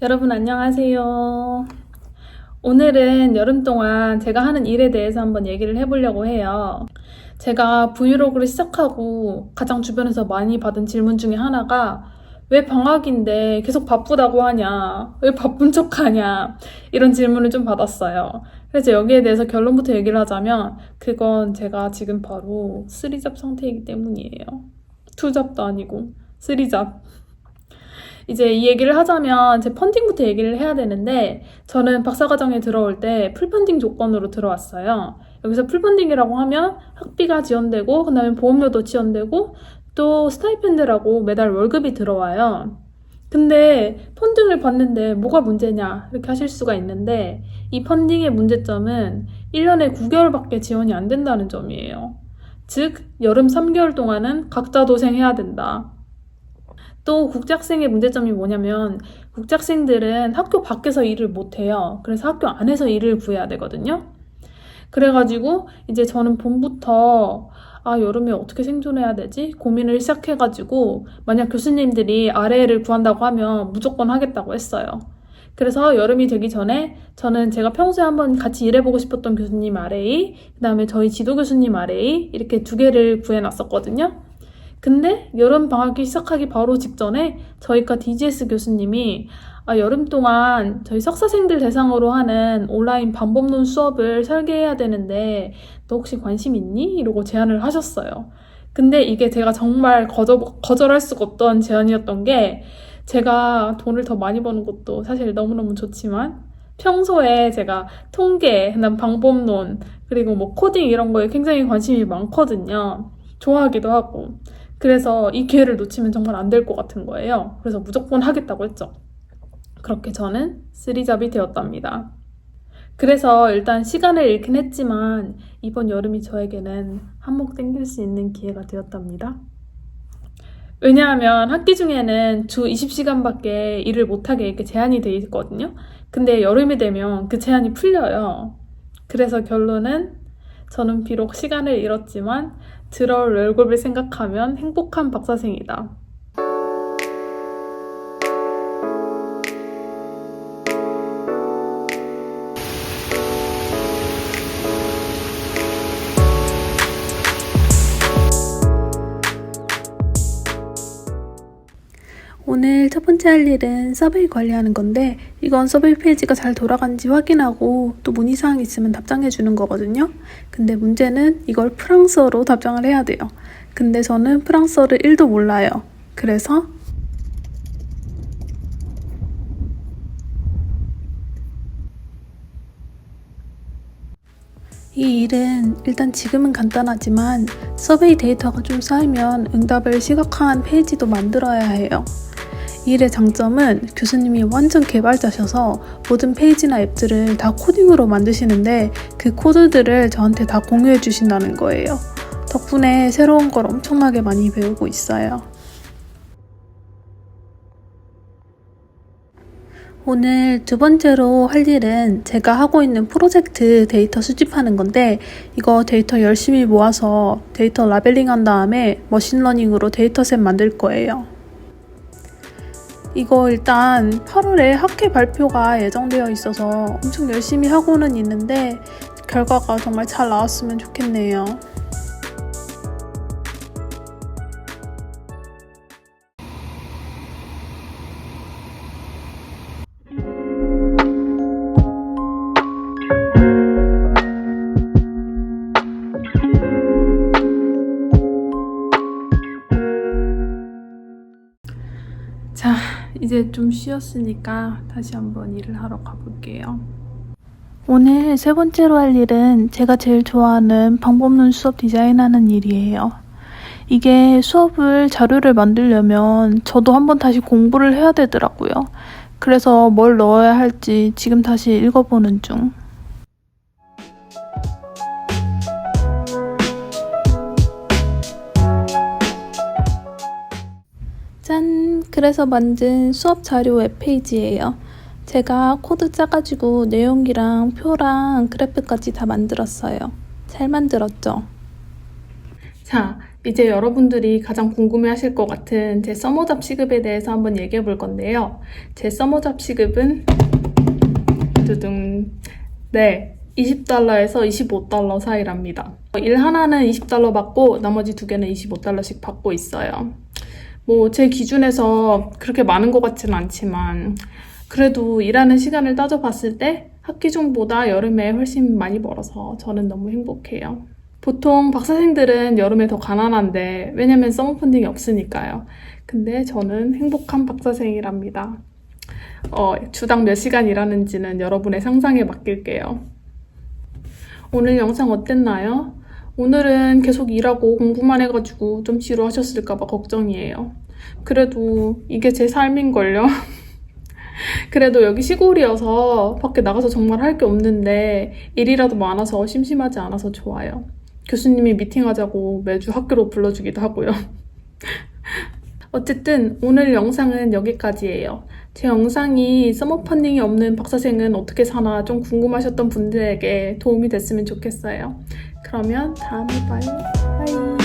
여러분 안녕하세요. 오늘은 여름 동안 제가 하는 일에 대해서 한번 얘기를 해보려고 해요. 제가 브이로그를 시작하고 가장 주변에서 많이 받은 질문 중에 하나가 왜 방학인데 계속 바쁘다고 하냐? 왜 바쁜 척 하냐? 이런 질문을 좀 받았어요. 그래서 여기에 대해서 결론부터 얘기를 하자면 그건 제가 지금 바로 3잡 상태이기 때문이에요. 2잡도 아니고 3잡. 이제 이 얘기를 하자면 제 펀딩부터 얘기를 해야 되는데 저는 박사과정에 들어올 때 풀펀딩 조건으로 들어왔어요. 여기서 풀펀딩이라고 하면 학비가 지원되고 그 다음에 보험료도 지원되고 또 스타이펜드라고 매달 월급이 들어와요. 근데 펀딩을 받는데 뭐가 문제냐 이렇게 하실 수가 있는데 이 펀딩의 문제점은 1년에 9개월밖에 지원이 안 된다는 점이에요. 즉 여름 3개월 동안은 각자 도생해야 된다. 또 국제학생의 문제점이 뭐냐면 국제학생들은 학교 밖에서 일을 못해요. 그래서 학교 안에서 일을 구해야 되거든요. 그래가지고 이제 저는 봄부터 여름에 어떻게 생존해야 되지? 고민을 시작해가지고 만약 교수님들이 RA를 구한다고 하면 무조건 하겠다고 했어요. 그래서 여름이 되기 전에 저는 제가 평소에 한번 같이 일해보고 싶었던 교수님 RA, 그 다음에 저희 지도 교수님 RA 이렇게 2개를 구해놨었거든요. 근데 여름 방학이 시작하기 바로 직전에 저희과 DGS 교수님이 여름 동안 저희 석사생들 대상으로 하는 온라인 방법론 수업을 설계해야 되는데 너 혹시 관심 있니? 이러고 제안을 하셨어요. 근데 이게 제가 정말 거절할 수가 없던 제안이었던 게 제가 돈을 더 많이 버는 것도 사실 너무너무 좋지만 평소에 제가 통계, 그다음 방법론, 그리고 뭐 코딩 이런 거에 굉장히 관심이 많거든요. 좋아하기도 하고. 그래서 이 기회를 놓치면 정말 안 될 것 같은 거예요. 그래서 무조건 하겠다고 했죠. 그렇게 저는 3잡이 되었답니다. 그래서 일단 시간을 잃긴 했지만 이번 여름이 저에게는 한몫 땡길 수 있는 기회가 되었답니다. 왜냐하면 학기 중에는 주 20시간밖에 일을 못하게 이렇게 제한이 돼 있거든요. 근데 여름이 되면 그 제한이 풀려요. 그래서 결론은 저는 비록 시간을 잃었지만 들어올 월급을 생각하면 행복한 박사생이다. 오늘 첫 번째 할 일은 서베이 관리하는 건데 이건 서베이 페이지가 잘 돌아가는지 확인하고 또 문의사항이 있으면 답장해 주는 거거든요. 근데 문제는 이걸 프랑스어로 답장을 해야 돼요. 근데 저는 프랑스어를 1도 몰라요. 그래서 이 일은 일단 지금은 간단하지만 서베이 데이터가 좀 쌓이면 응답을 시각화한 페이지도 만들어야 해요. 이 일의 장점은 교수님이 완전 개발자셔서 모든 페이지나 앱들을 다 코딩으로 만드시는데 그 코드들을 저한테 다 공유해 주신다는 거예요. 덕분에 새로운 걸 엄청나게 많이 배우고 있어요. 오늘 두 번째로 할 일은 제가 하고 있는 프로젝트 데이터 수집하는 건데 이거 데이터 열심히 모아서 데이터 라벨링 한 다음에 머신러닝으로 데이터셋 만들 거예요. 이거 일단 8월에 학회 발표가 예정되어 있어서 엄청 열심히 하고는 있는데 결과가 정말 잘 나왔으면 좋겠네요. 자, 이제 좀 쉬었으니까 다시 한번 일을 하러 가볼게요. 오늘 세 번째로 할 일은 제가 제일 좋아하는 방법론 수업 디자인하는 일이에요. 이게 수업을 자료를 만들려면 저도 한번 다시 공부를 해야 되더라고요. 그래서 뭘 넣어야 할지 지금 다시 읽어보는 중. 짠! 그래서 만든 수업 자료 웹페이지예요. 제가 코드 짜가지고 내용이랑 표랑 그래프까지 다 만들었어요. 잘 만들었죠? 자, 이제 여러분들이 가장 궁금해하실 것 같은 제 서머잡 시급에 대해서 한번 얘기해 볼 건데요. 제 서머잡 시급은 두둥 네, $20에서 $25 사이랍니다. 일 하나는 $20 받고 나머지 두 개는 $25씩 받고 있어요. 뭐 제 기준에서 그렇게 많은 것 같지는 않지만 그래도 일하는 시간을 따져봤을 때 학기 중보다 여름에 훨씬 많이 벌어서 저는 너무 행복해요. 보통 박사생들은 여름에 더 가난한데 왜냐면 서머 펀딩이 없으니까요. 근데 저는 행복한 박사생이랍니다. 주당 몇 시간 일하는지는 여러분의 상상에 맡길게요. 오늘 영상 어땠나요? 오늘은 계속 일하고 공부만 해가지고 좀 지루하셨을까봐 걱정이에요. 그래도 이게 제 삶인걸요. 그래도 여기 시골이어서 밖에 나가서 정말 할 게 없는데 일이라도 많아서 심심하지 않아서 좋아요. 교수님이 미팅하자고 매주 학교로 불러주기도 하고요. 어쨌든 오늘 영상은 여기까지예요. 제 영상이 서머 펀딩이 없는 박사생은 어떻게 사나 좀 궁금하셨던 분들에게 도움이 됐으면 좋겠어요. 그러면 다음에 봐요. 바이.